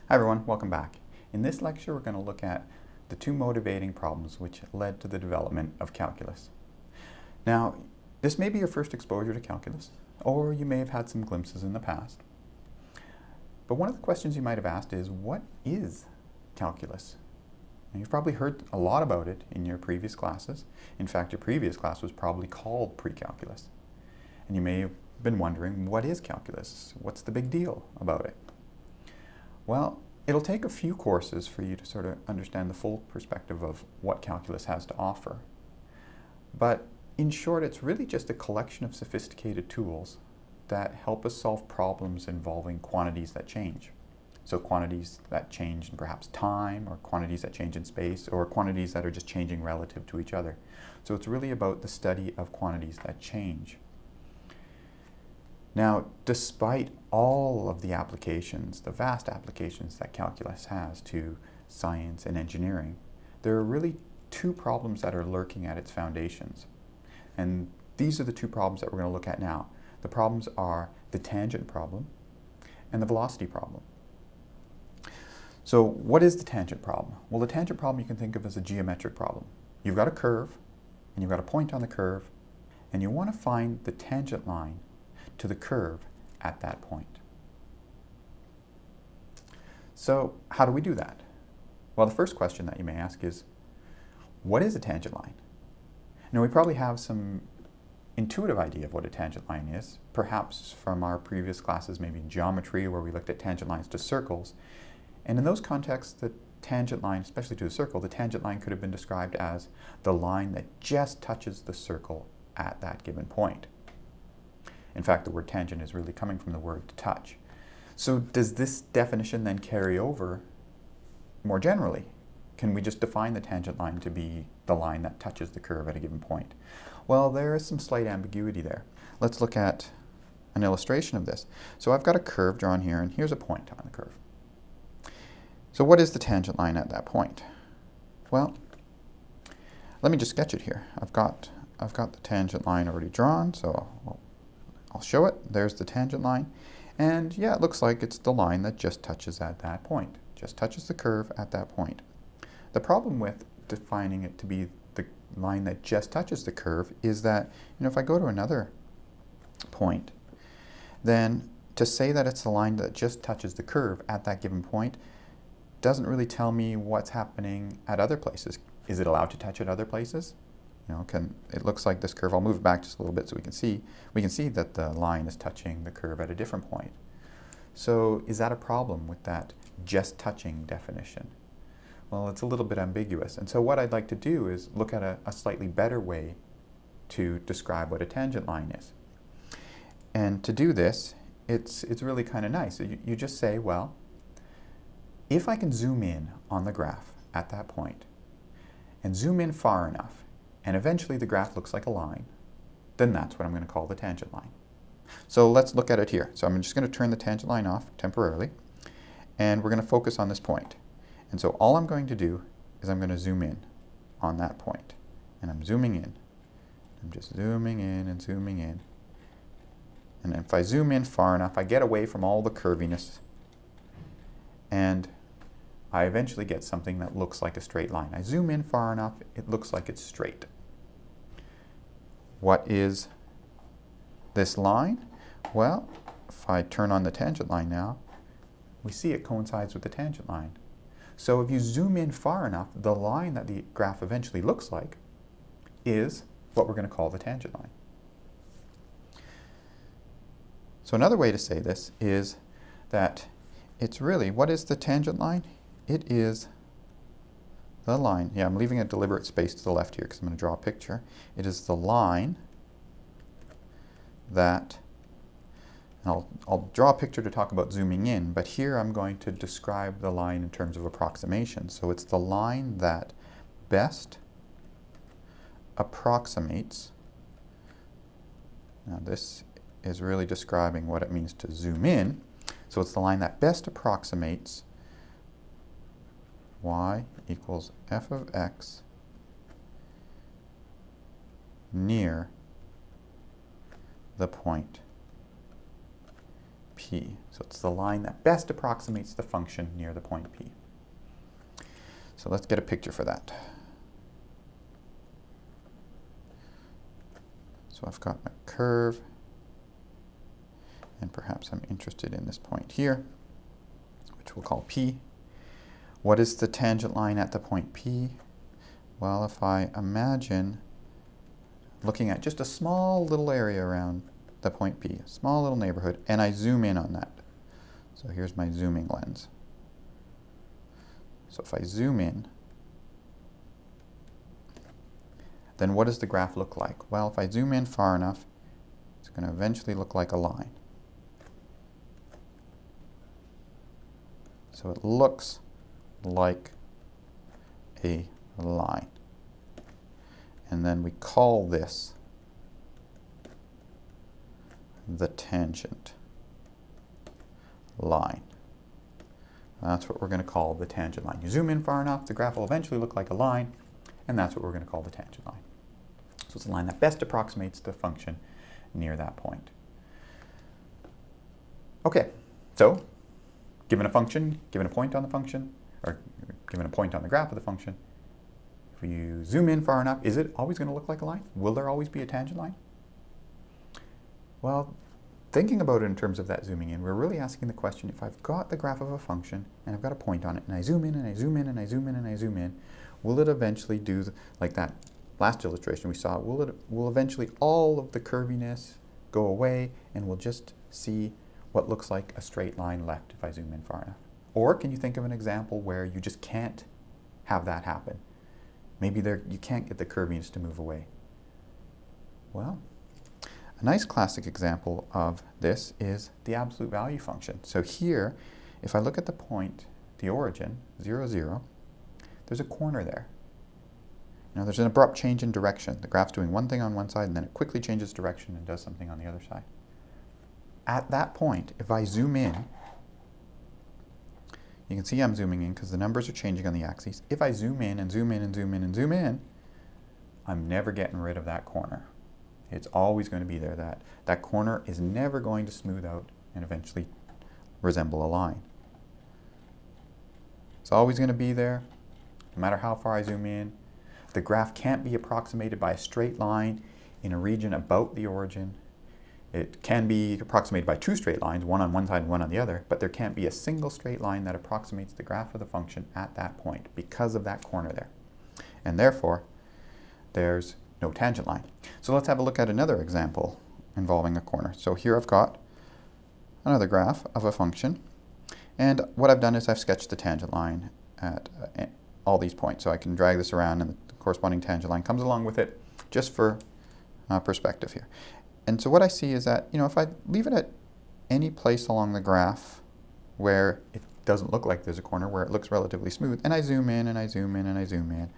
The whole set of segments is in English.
Hi everyone, welcome back. In this lecture we're going to look at the two motivating problems which led to the development of calculus. Now, this may be your first exposure to calculus, or you may have had some glimpses in the past. But one of the questions you might have asked is, what is calculus? Now, you've probably heard a lot about it in your previous classes. In fact, your previous class was probably called pre-calculus. And you may have been wondering, what is calculus? What's the big deal about it? Well, it'll take a few courses for you to sort of understand the full perspective of what calculus has to offer. But in short, it's really just a collection of sophisticated tools that help us solve problems involving quantities that change. So quantities that change in perhaps time, or quantities that change in space, or quantities that are just changing relative to each other. So it's really about the study of quantities that change. Now, despite all of the applications, the vast applications that calculus has to science and engineering, there are really two problems that are lurking at its foundations. And these are the two problems that we're going to look at now. The problems are the tangent problem and the velocity problem. So what is the tangent problem? Well, the tangent problem you can think of as a geometric problem. You've got a curve, and you've got a point on the curve, and you want to find the tangent line to the curve at that point. So how do we do that? Well, the first question that you may ask is, what is a tangent line? Now, we probably have some intuitive idea of what a tangent line is, perhaps from our previous classes, maybe in geometry, where we looked at tangent lines to circles. And in those contexts, the tangent line, especially to a circle, the tangent line could have been described as the line that just touches the circle at that given point. In fact, the word tangent is really coming from the word to touch. So does this definition then carry over more generally? Can we just define the tangent line to be the line that touches the curve at a given point? Well, there is some slight ambiguity there. Let's look at an illustration of this. So I've got a curve drawn here, and here's a point on the curve. So what is the tangent line at that point? Well, let me just sketch it here. I've got the tangent line already drawn, so I'll show it. There's the tangent line. And yeah, it looks like it's the line that just touches at that point. Just touches the curve at that point. The problem with defining it to be the line that just touches the curve is that, if I go to another point, then to say that it's the line that just touches the curve at that given point doesn't really tell me what's happening at other places. Is it allowed to touch at other places? It looks like this curve, I'll move it back just a little bit so we can see that the line is touching the curve at a different point. So is that a problem with that just touching definition? Well, it's a little bit ambiguous. And so what I'd like to do is look at a slightly better way to describe what a tangent line is. And to do this, it's really kind of nice. You just say, well, if I can zoom in on the graph at that point and zoom in far enough, and eventually the graph looks like a line, then that's what I'm going to call the tangent line. So let's look at it here. So I'm just going to turn the tangent line off temporarily, and we're going to focus on this point. And so all I'm going to do is I'm going to zoom in on that point. And I'm zooming in. I'm just zooming in and zooming in. And if I zoom in far enough, I get away from all the curviness, and I eventually get something that looks like a straight line. I zoom in far enough, it looks like it's straight. What is this line? Well, if I turn on the tangent line now, we see it coincides with the tangent line. So if you zoom in far enough, the line that the graph eventually looks like is what we're going to call the tangent line. So another way to say this is that it's really, what is the tangent line? It is the line. Yeah, I'm leaving a deliberate space to the left here because I'm going to draw a picture. It is the line that, and I'll draw a picture to talk about zooming in, but here I'm going to describe the line in terms of approximation. So it's the line that best approximates. Now this is really describing what it means to zoom in. So it's the line that best approximates y equals f of x near the point P. So it's the line that best approximates the function near the point P. So let's get a picture for that. So I've got my curve, and perhaps I'm interested in this point here, which we'll call P. What is the tangent line at the point P? Well, if I imagine looking at just a small little area around the point P, a small little neighborhood, and I zoom in on that. So here's my zooming lens. So if I zoom in, then what does the graph look like? Well, if I zoom in far enough, it's going to eventually look like a line. So it looks like a line. And then we call this the tangent line. That's what we're going to call the tangent line. You zoom in far enough, the graph will eventually look like a line, and that's what we're going to call the tangent line. So it's a line that best approximates the function near that point. Okay, so given a function, given a point on the function, or given a point on the graph of the function, if you zoom in far enough, is it always going to look like a line? Will there always be a tangent line? Well, thinking about it in terms of that zooming in, we're really asking the question, if I've got the graph of a function and I've got a point on it, and I zoom in and I zoom in and I zoom in and I zoom in, will it eventually do, like that last illustration we saw, will eventually all of the curviness go away and we'll just see what looks like a straight line left if I zoom in far enough? Or can you think of an example where you just can't have that happen? Maybe you can't get the curviness to move away. Well, a nice classic example of this is the absolute value function. So here, if I look at the point, the origin, 0, 0, there's a corner there. Now there's an abrupt change in direction. The graph's doing one thing on one side and then it quickly changes direction and does something on the other side. At that point, if I zoom in, you can see I'm zooming in because the numbers are changing on the axes. If I zoom in and zoom in and zoom in and zoom in, I'm never getting rid of that corner. It's always going to be there. That corner is never going to smooth out and eventually resemble a line. It's always going to be there, no matter how far I zoom in. The graph can't be approximated by a straight line in a region about the origin. It can be approximated by two straight lines, one on one side and one on the other, but there can't be a single straight line that approximates the graph of the function at that point because of that corner there. And therefore, there's no tangent line. So let's have a look at another example involving a corner. So here I've got another graph of a function, and what I've done is I've sketched the tangent line at all these points. So I can drag this around and the corresponding tangent line comes along with it just for perspective here. And so what I see is that, if I leave it at any place along the graph where it doesn't look like there's a corner, where it looks relatively smooth, and I zoom in and I zoom in and I zoom in,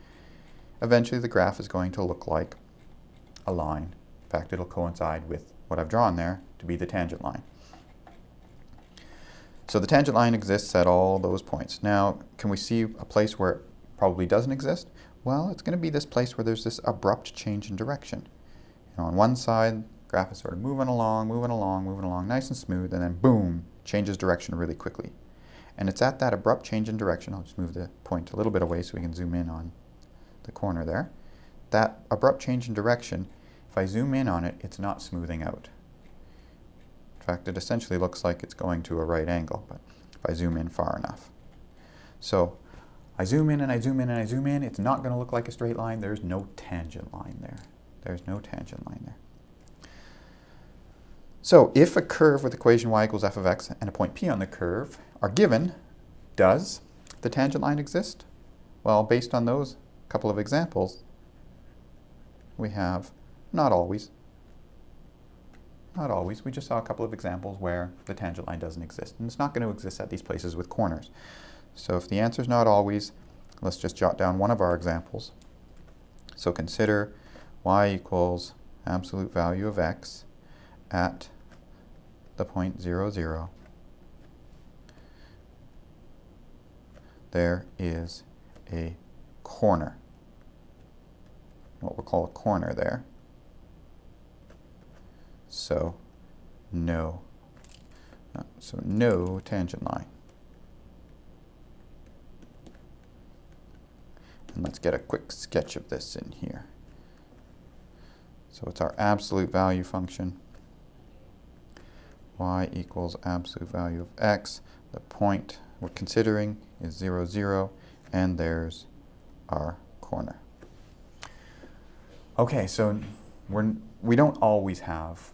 eventually the graph is going to look like a line. In fact, it'll coincide with what I've drawn there to be the tangent line. So the tangent line exists at all those points. Now, can we see a place where it probably doesn't exist? Well, it's going to be this place where there's this abrupt change in direction. On one side, graph is sort of moving along, nice and smooth, and then boom, changes direction really quickly. And it's at that abrupt change in direction, I'll just move the point a little bit away so we can zoom in on the corner there. That abrupt change in direction, if I zoom in on it, it's not smoothing out. In fact, it essentially looks like it's going to a right angle, but if I zoom in far enough. So I zoom in and I zoom in and I zoom in, it's not going to look like a straight line. There's no tangent line there. There's no tangent line there. So if a curve with equation y equals f of x and a point P on the curve are given, does the tangent line exist? Well, based on those couple of examples, we have not always. Not always. We just saw a couple of examples where the tangent line doesn't exist. And it's not going to exist at these places with corners. So if the answer is not always, let's just jot down one of our examples. So consider y equals absolute value of x at the point 0, 0. There is a corner, what we'll call a corner there. So no So no tangent line. And let's get a quick sketch of this in here. So it's our absolute value function. Y equals absolute value of x. The point we're considering is 0, 0, and there's our corner. Okay, so we don't always have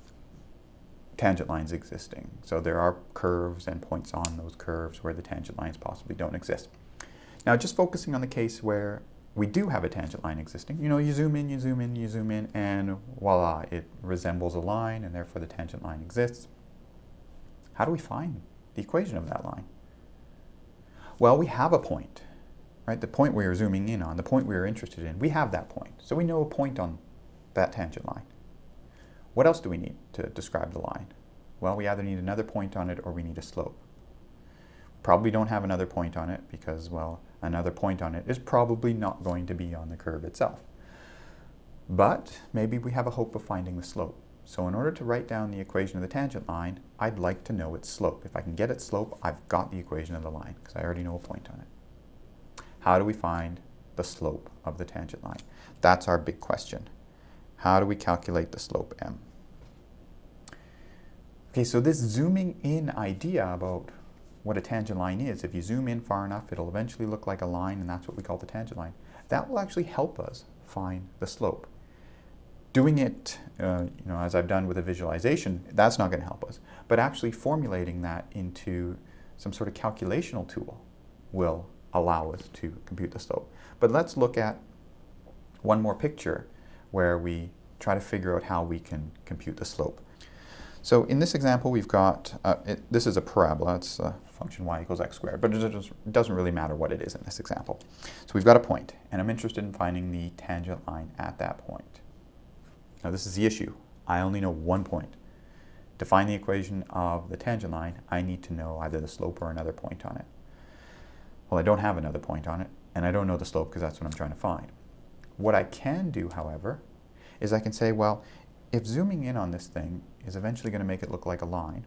tangent lines existing. So there are curves and points on those curves where the tangent lines possibly don't exist. Now, just focusing on the case where we do have a tangent line existing, you know, you zoom in, you zoom in, you zoom in, and voila, it resembles a line, and therefore the tangent line exists. How do we find the equation of that line? Well, we have a point, right? The point we are zooming in on, the point we are interested in, we have that point. So we know a point on that tangent line. What else do we need to describe the line? Well, we either need another point on it or we need a slope. Probably don't have another point on it because, well, another point on it is probably not going to be on the curve itself. But maybe we have a hope of finding the slope. So in order to write down the equation of the tangent line, I'd like to know its slope. If I can get its slope, I've got the equation of the line because I already know a point on it. How do we find the slope of the tangent line? That's our big question. How do we calculate the slope m? Okay, so this zooming in idea about what a tangent line is, if you zoom in far enough, it'll eventually look like a line, and that's what we call the tangent line. That will actually help us find the slope. Doing it, as I've done with a visualization, that's not going to help us. But actually formulating that into some sort of calculational tool will allow us to compute the slope. But let's look at one more picture where we try to figure out how we can compute the slope. So in this example, we've got, this is a parabola. It's a function y equals x squared, but it doesn't really matter what it is in this example. So we've got a point, and I'm interested in finding the tangent line at that point. Now this is the issue. I only know one point. To find the equation of the tangent line, I need to know either the slope or another point on it. Well, I don't have another point on it, and I don't know the slope because that's what I'm trying to find. What I can do, however, is I can say, well, if zooming in on this thing is eventually going to make it look like a line,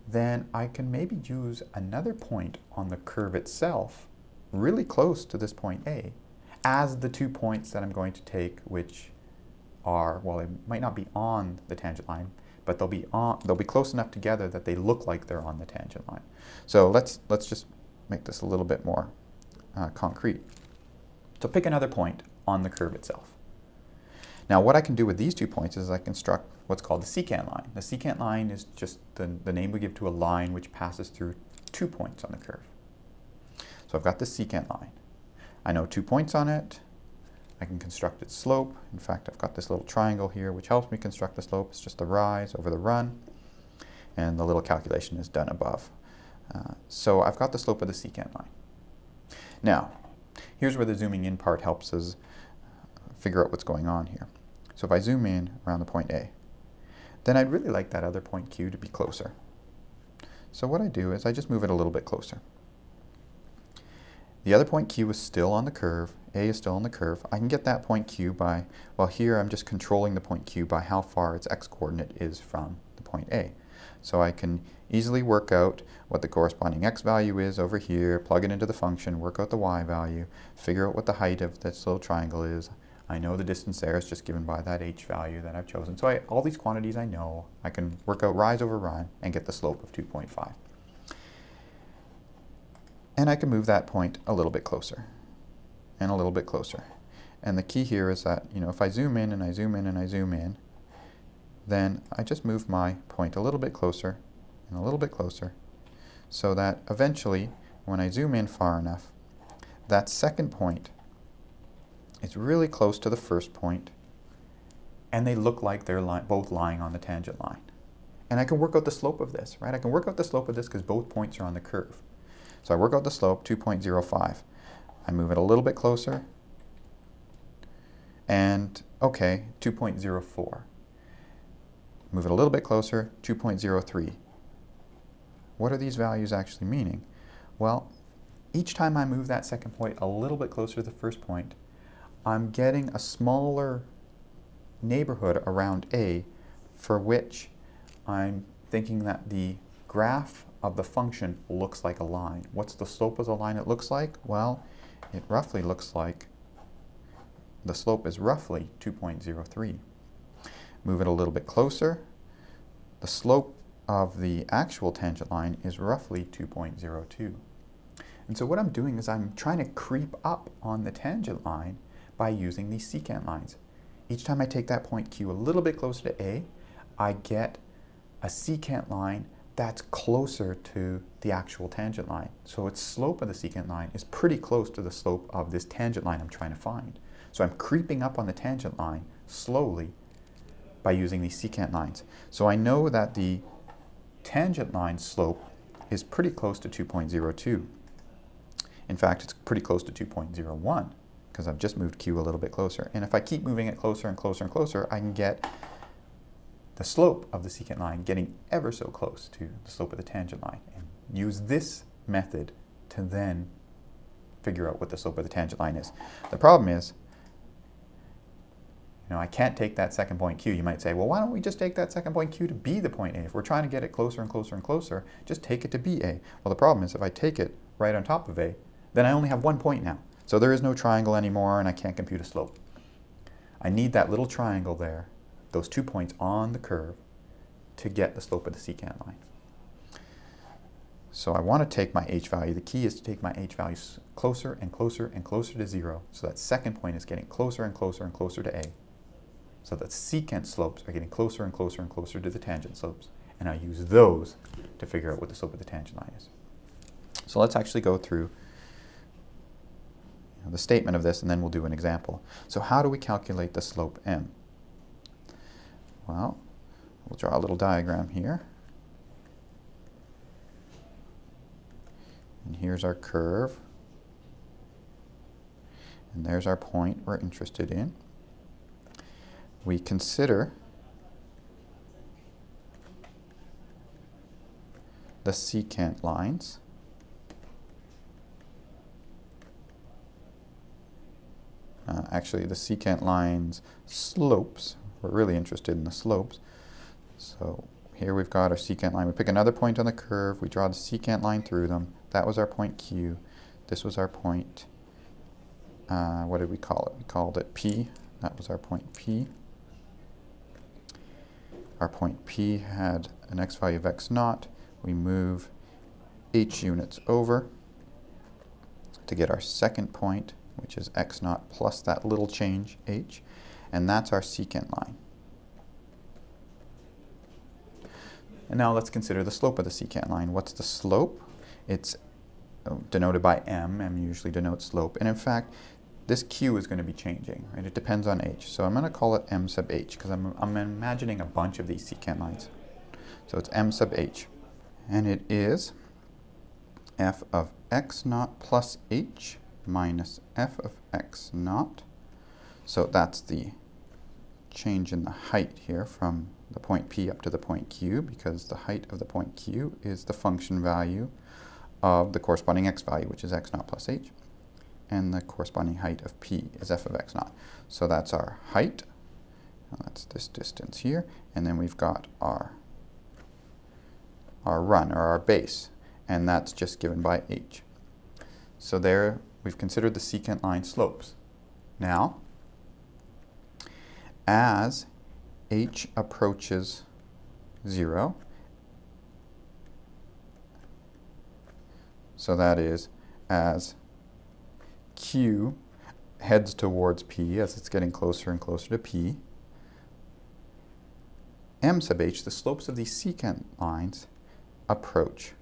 then I can maybe use another point on the curve itself, really close to this point A, as the 2 points that I'm going to take, which are, well, they might not be on the tangent line, but they'll be close enough together that they look like they're on the tangent line. So let's just make this a little bit more concrete. So pick another point on the curve itself. Now what I can do with these 2 points is I construct what's called the secant line. The secant line is just the name we give to a line which passes through 2 points on the curve. So I've got the secant line. I know 2 points on it. I can construct its slope. In fact, I've got this little triangle here which helps me construct the slope. It's just the rise over the run, and the little calculation is done above. So I've got the slope of the secant line. Now, here's where the zooming in part helps us figure out what's going on here. So if I zoom in around the point A, then I'd really like that other point Q to be closer. So what I do is I just move it a little bit closer. The other point Q is still on the curve, A is still on the curve. I can get that point Q by, well, here I'm just controlling the point Q by how far its x-coordinate is from the point A. So I can easily work out what the corresponding x value is over here, plug it into the function, work out the y value, figure out what the height of this little triangle is. I know the distance there is just given by that h value that I've chosen. So all these quantities I know. I can work out rise over run and get the slope of 2.5. And I can move that point a little bit closer and a little bit closer. And the key here is that, if I zoom in and I zoom in and I zoom in, then I just move my point a little bit closer and a little bit closer, so that eventually, when I zoom in far enough, that second point is really close to the first point, and they look like they're both lying on the tangent line. And I can work out the slope of this, right? I can work out the slope of this because both points are on the curve. So I work out the slope, 2.05. I move it a little bit closer, and okay, 2.04. Move it a little bit closer, 2.03. What are these values actually meaning? Well, each time I move that second point a little bit closer to the first point, I'm getting a smaller neighborhood around A for which I'm thinking that the graph of the function looks like a line. What's the slope of the line it looks like? Well, it roughly looks like the slope is roughly 2.03. Move it a little bit closer. The slope of the actual tangent line is roughly 2.02. And so what I'm doing is I'm trying to creep up on the tangent line by using these secant lines. Each time I take that point Q a little bit closer to A, I get a secant line that's closer to the actual tangent line. So its slope of the secant line is pretty close to the slope of this tangent line I'm trying to find. So I'm creeping up on the tangent line slowly by using these secant lines. So I know that the tangent line slope is pretty close to 2.02. In fact, it's pretty close to 2.01 because I've just moved Q a little bit closer. And if I keep moving it closer and closer and closer, I can get the slope of the secant line getting ever so close to the slope of the tangent line. And use this method to then figure out what the slope of the tangent line is. The problem is, I can't take that second point Q. You might say, well, why don't we just take that second point Q to be the point A? If we're trying to get it closer and closer and closer, just take it to be A. Well, the problem is if I take it right on top of A, then I only have one point now. So there is no triangle anymore, and I can't compute a slope. I need that little triangle there, those 2 points on the curve, to get the slope of the secant line. So I want to take my H value. The key is to take my H values closer and closer and closer to 0. So that second point is getting closer and closer and closer to A. So that secant slopes are getting closer and closer and closer to the tangent slopes. And I use those to figure out what the slope of the tangent line is. So let's actually go through the statement of this, and then we'll do an example. So how do we calculate the slope M? Well, we'll draw a little diagram here. And here's our curve. And there's our point we're interested in. We consider the secant lines. Actually, the secant lines slopes. We're really interested in the slopes. So here we've got our secant line. We pick another point on the curve. We draw the secant line through them. That was our point Q. This was our point, what did we call it? We called it P. That was our point P. Our point P had an x value of x naught. We move h units over to get our second point, which is x naught plus that little change, h, and that's our secant line. And now let's consider the slope of the secant line. What's the slope? It's denoted by m. M usually denotes slope. And in fact, this q is going to be changing, right? It depends on h. So I'm going to call it m sub h because I'm imagining a bunch of these secant lines. So it's m sub h. And it is f of x naught plus h minus f of x naught. So that's the change in the height here from the point P up to the point Q, because the height of the point Q is the function value of the corresponding x value, which is x naught plus h, and the corresponding height of P is f of x naught. So that's our height, that's this distance here, and then we've got our run, or our base, and that's just given by h. So there we've considered the secant line slopes. Now, as h approaches 0, so that is as q heads towards p, as it's getting closer and closer to p, m sub h, the slopes of these secant lines, approach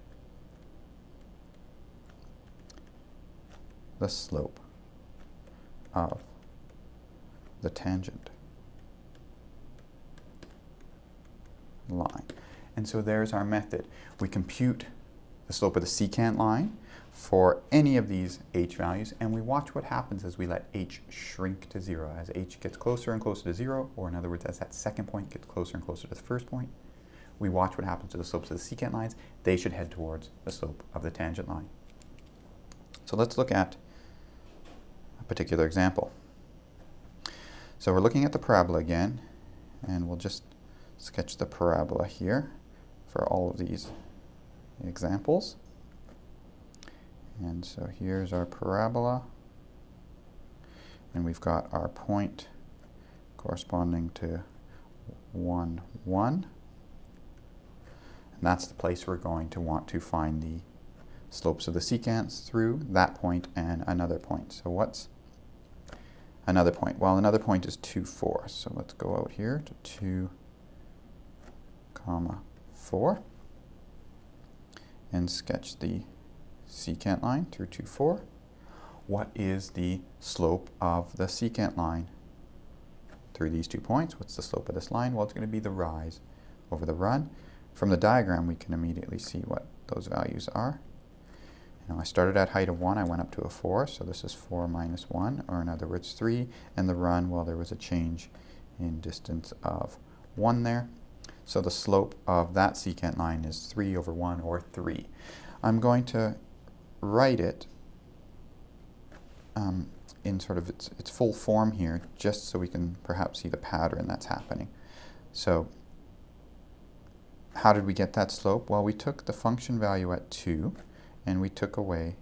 the slope of the tangent line. And so there's our method. We compute the slope of the secant line for any of these h values, and we watch what happens as we let h shrink to 0. As h gets closer and closer to 0, or in other words, as that second point gets closer and closer to the first point, we watch what happens to the slopes of the secant lines. They should head towards the slope of the tangent line. So let's look at a particular example. So we're looking at the parabola again, and we'll just sketch the parabola here for all of these examples. And so here's our parabola, and we've got our point corresponding to 1, 1. And that's the place we're going to want to find the slopes of the secants through that point and another point. So what's another point? Well, another point is 2, 4. So let's go out here to 2, 4, and sketch the secant line through 2, 4. What is the slope of the secant line through these 2 points? What's the slope of this line? Well, it's going to be the rise over the run. From the diagram, we can immediately see what those values are. Now, I started at height of 1, I went up to a 4, so this is 4 minus 1, or in other words 3, and the run, well, there was a change in distance of 1 there. So the slope of that secant line is 3 over 1, or 3. I'm going to write it in sort of its full form here, just so we can perhaps see the pattern that's happening. So how did we get that slope? Well, we took the function value at 2, and we took away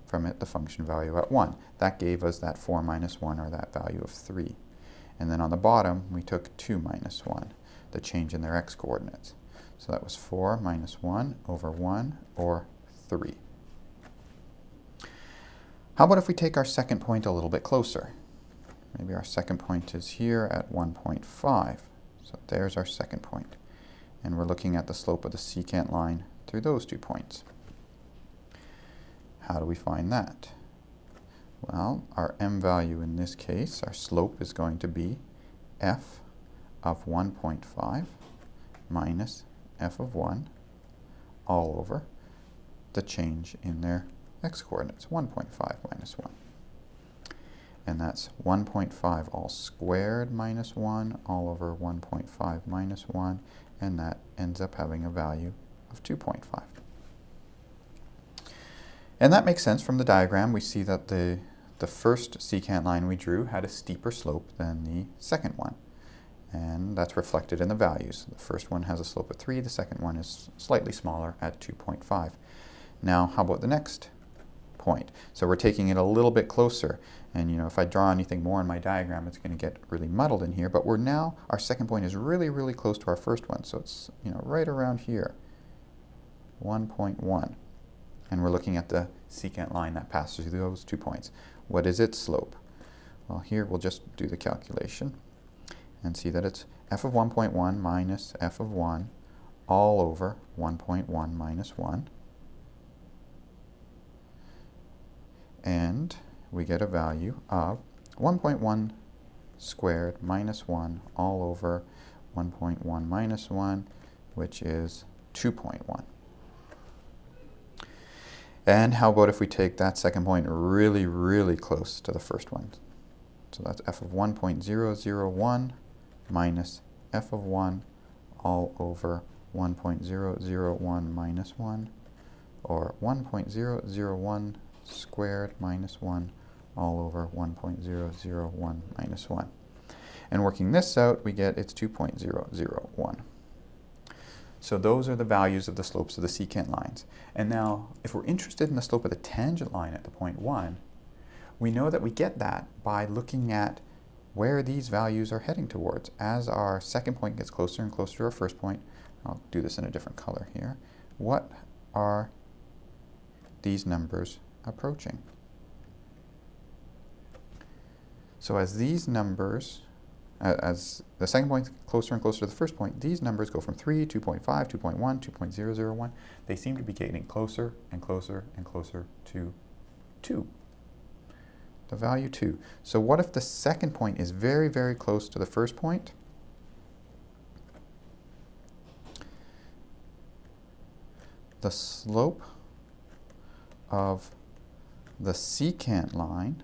from it the function value at 1. That gave us that 4 minus 1, or that value of 3. And then on the bottom, we took 2 minus 1, the change in their x-coordinates. So that was 4 minus 1 over 1, or 3. How about if we take our second point a little bit closer? Maybe our second point is here at 1.5. So there's our second point. And we're looking at the slope of the secant line through those 2 points. How do we find that? Well, our m value in this case, our slope, is going to be f of 1.5 minus f of 1 all over the change in their x-coordinates, 1.5 minus 1. And that's 1.5 all squared minus 1 all over 1.5 minus 1, and that ends up having a value of 2.5. And that makes sense from the diagram. We see that the first secant line we drew had a steeper slope than the second one. And that's reflected in the values. The first one has a slope of 3, the second one is slightly smaller at 2.5. Now, how about the next point? So we're taking it a little bit closer. And if I draw anything more in my diagram, it's going to get really muddled in here. But our second point is really, really close to our first one. So it's right around here, 1.1. And we're looking at the secant line that passes through those 2 points. What is its slope? Well, here we'll just do the calculation and see that it's f of 1.1 minus f of 1 all over 1.1 minus 1. And we get a value of 1.1 squared minus 1 all over 1.1 minus 1, which is 2.1. And how about if we take that second point really, really close to the first one? So that's f of 1.001 minus f of 1 all over 1.001 minus 1, or 1.001 squared minus 1 all over 1.001 minus 1. And working this out, we get it's 2.001. So those are the values of the slopes of the secant lines. And now, if we're interested in the slope of the tangent line at the point 1, we know that we get that by looking at where these values are heading towards. As our second point gets closer and closer to our first point, I'll do this in a different color here, what are these numbers approaching? So as these numbers, as the second point gets closer and closer to the first point, these numbers go from 3, 2.5, 2.1, 2.001. They seem to be getting closer and closer and closer to 2. The value 2. So what if the second point is very, very close to the first point? The slope of the secant line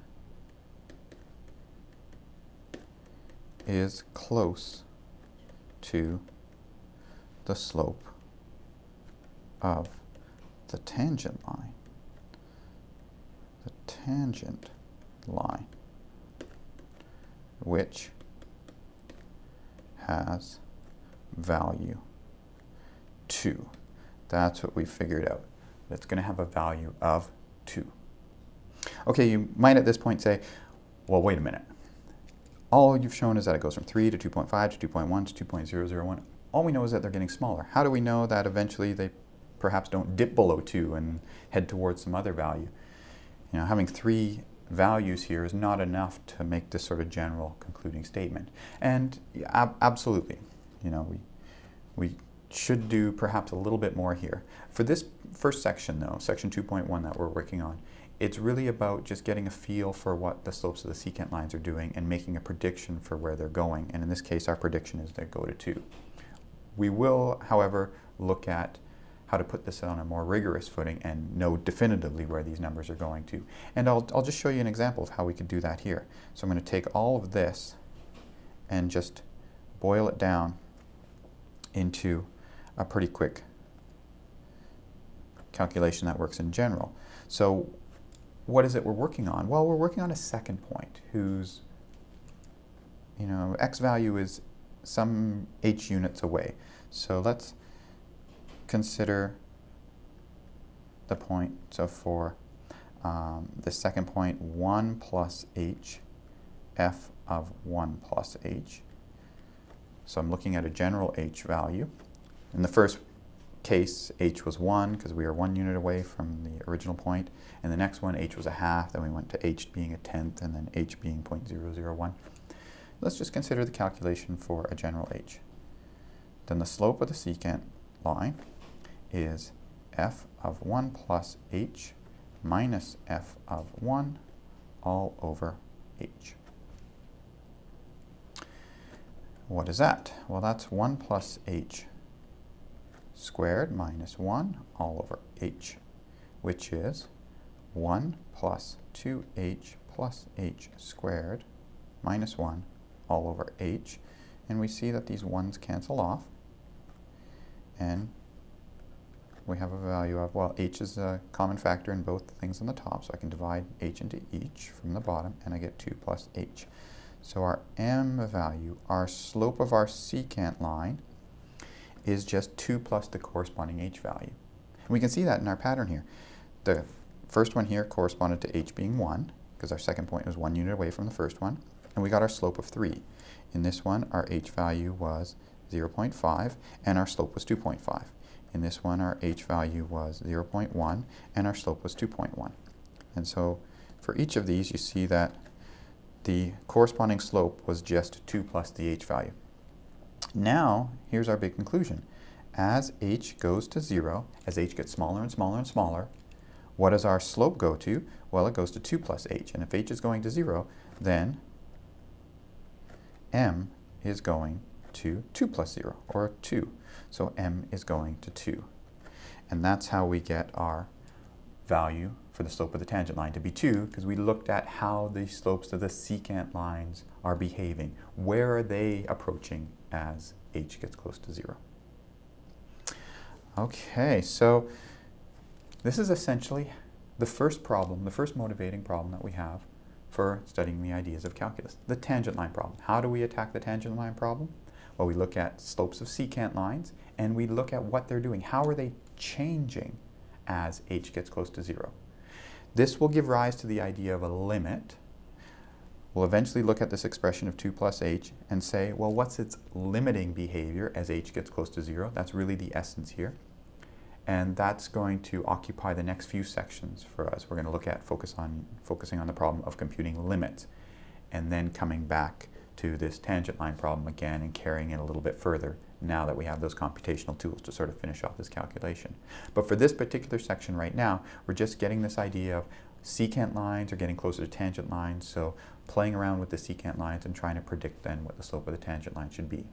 is close to the slope of the tangent line. The tangent line, which has value 2. That's what we figured out. It's going to have a value of 2. Okay, you might at this point say, well, wait a minute. All you've shown is that it goes from 3 to 2.5 to 2.1 to 2.001. All we know is that they're getting smaller. How do we know that eventually they perhaps don't dip below 2 and head towards some other value? You know, having 3 values here is not enough to make this sort of general concluding statement. And absolutely, you know, we should do perhaps a little bit more here. For this first section though, section 2.1 that we're working on, it's really about just getting a feel for what the slopes of the secant lines are doing and making a prediction for where they're going. And in this case, our prediction is they go to 2. We will, however, look at how to put this on a more rigorous footing and know definitively where these numbers are going to. And I'll just show you an example of how we could do that here. So I'm going to take all of this and just boil it down into a pretty quick calculation that works in general. So what is it we're working on? Well, we're working on a second point whose, you know, x value is some h units away. So let's consider the point, so for the second point, 1 plus h, f of 1 plus h. So I'm looking at a general h value. In the first case, h was 1 because we are 1 unit away from the original point. And the next one, h was a half, then we went to h being a tenth, and then h being 0.001. Let's just consider the calculation for a general h. Then the slope of the secant line is f of 1 plus h minus f of 1 all over h. What is that? Well, that's 1 plus h squared minus 1 all over h, which is 1 plus 2h plus h squared minus 1 all over h. And we see that these 1's cancel off, and we have a value of, well, h is a common factor in both things on the top, so I can divide h into each from the bottom, and I get 2 plus h. So our m value, our slope of our secant line, is just 2 plus the corresponding h value. And we can see that in our pattern here. The first one here corresponded to h being 1, because our second point was 1 unit away from the first one, and we got our slope of 3. In this one, our h value was 0.5, and our slope was 2.5. In this one, our h value was 0.1, and our slope was 2.1. And so for each of these, you see that the corresponding slope was just 2 plus the h value. Now, here's our big conclusion. As h goes to 0, as h gets smaller and smaller and smaller, what does our slope go to? Well, it goes to 2 plus h. And if h is going to 0, then m is going to 2 plus 0, or 2. So m is going to 2. And that's how we get our value for the slope of the tangent line to be 2, because we looked at how the slopes of the secant lines are behaving. Where are they approaching as h gets close to 0? Okay, so this is essentially the first problem, the first motivating problem that we have for studying the ideas of calculus, the tangent line problem. How do we attack the tangent line problem? Well, we look at slopes of secant lines, and we look at what they're doing. How are they changing as h gets close to 0? This will give rise to the idea of a limit. We'll eventually look at this expression of 2 plus h and say, well, what's its limiting behavior as h gets close to 0? That's really the essence here. And that's going to occupy the next few sections for us. We're going to look at focusing on the problem of computing limits, and then coming back to this tangent line problem again and carrying it a little bit further now that we have those computational tools to sort of finish off this calculation. But for this particular section right now, we're just getting this idea of secant lines are getting closer to tangent lines, so playing around with the secant lines and trying to predict then what the slope of the tangent line should be.